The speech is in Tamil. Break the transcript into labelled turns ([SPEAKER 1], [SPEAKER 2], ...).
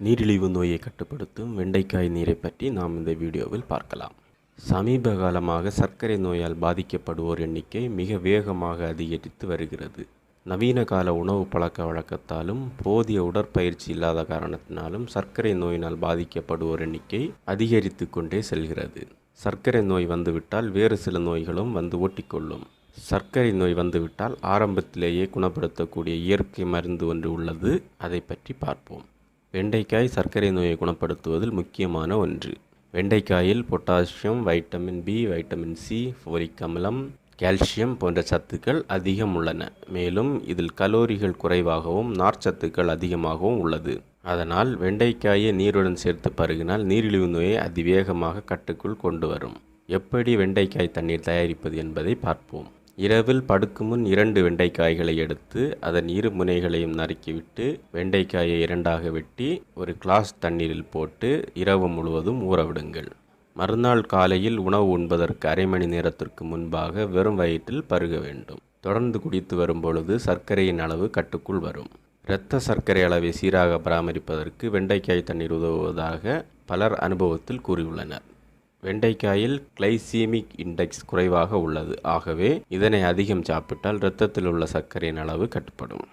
[SPEAKER 1] நீரிழிவு நோயை கட்டுப்படுத்தும் வெண்டைக்காய் நீரை பற்றி நாம் இந்த வீடியோவில் பார்க்கலாம். சமீப காலமாக சர்க்கரை நோயால் பாதிக்கப்படுவோர் எண்ணிக்கை மிக வேகமாக அதிகரித்து வருகிறது. நவீன கால உணவு பழக்க வழக்கத்தாலும் போதிய உடற்பயிற்சி இல்லாத காரணத்தினாலும் சர்க்கரை நோயினால் பாதிக்கப்படுவோர் எண்ணிக்கை அதிகரித்து கொண்டே செல்கிறது. சர்க்கரை நோய் வந்துவிட்டால் வேறு சில நோய்களும் வந்து ஒட்டிக்கொள்ளும். சர்க்கரை நோய் வந்துவிட்டால் ஆரம்பத்திலேயே குணப்படுத்தக்கூடிய இயற்கை மருந்து ஒன்று உள்ளது. அதை பற்றி பார்ப்போம். வெண்டைக்காய் சர்க்கரை நோயை குணப்படுத்துவதில் முக்கியமான ஒன்று. வெண்டைக்காயில் potassium, vitamin B, vitamin C, folic அமிலம், கால்சியம் போன்ற சத்துக்கள் அதிகம் உள்ளன. மேலும் இதில் கலோரிகள் குறைவாகவும் நார்ச்சத்துக்கள் அதிகமாகவும் உள்ளது. அதனால் வெண்டைக்காயை நீருடன் சேர்த்து பருகினால் நீரிழிவு நோயை அதிவேகமாக கட்டுக்குள் கொண்டு வரும். எப்படி வெண்டைக்காய் தண்ணீர் தயாரிப்பது என்பதை பார்ப்போம். இரவில் படுக்கும் முன் 2 வெண்டைக்காய்களை எடுத்து அதன் இரு முனைகளையும் நறுக்கிவிட்டு வெண்டைக்காயை 2ஆக வெட்டி ஒரு கிளாஸ் தண்ணீரில் போட்டு இரவு முழுவதும் ஊறவிடுங்கள். மறுநாள் காலையில் உணவு உண்பதற்கு அரை மணி நேரத்திற்கு முன்பாக வெறும் வயிற்றில் பருக வேண்டும். தொடர்ந்து குடித்து வரும்பொழுது சர்க்கரையின் அளவு கட்டுக்குள் வரும். இரத்த சர்க்கரை அளவை சீராக பராமரிப்பதற்கு வெண்டைக்காய் தண்ணீர் உதவுவதாக பலர் அனுபவத்தில் கூறியுள்ளனர். வெண்டைக்காயில் கிளைசீமிக் இண்டெக்ஸ் குறைவாக உள்ளது. ஆகவே இதனை அதிகம் சாப்பிட்டால் இரத்தத்தில் உள்ள சர்க்கரையின் அளவு கட்டுப்படும்.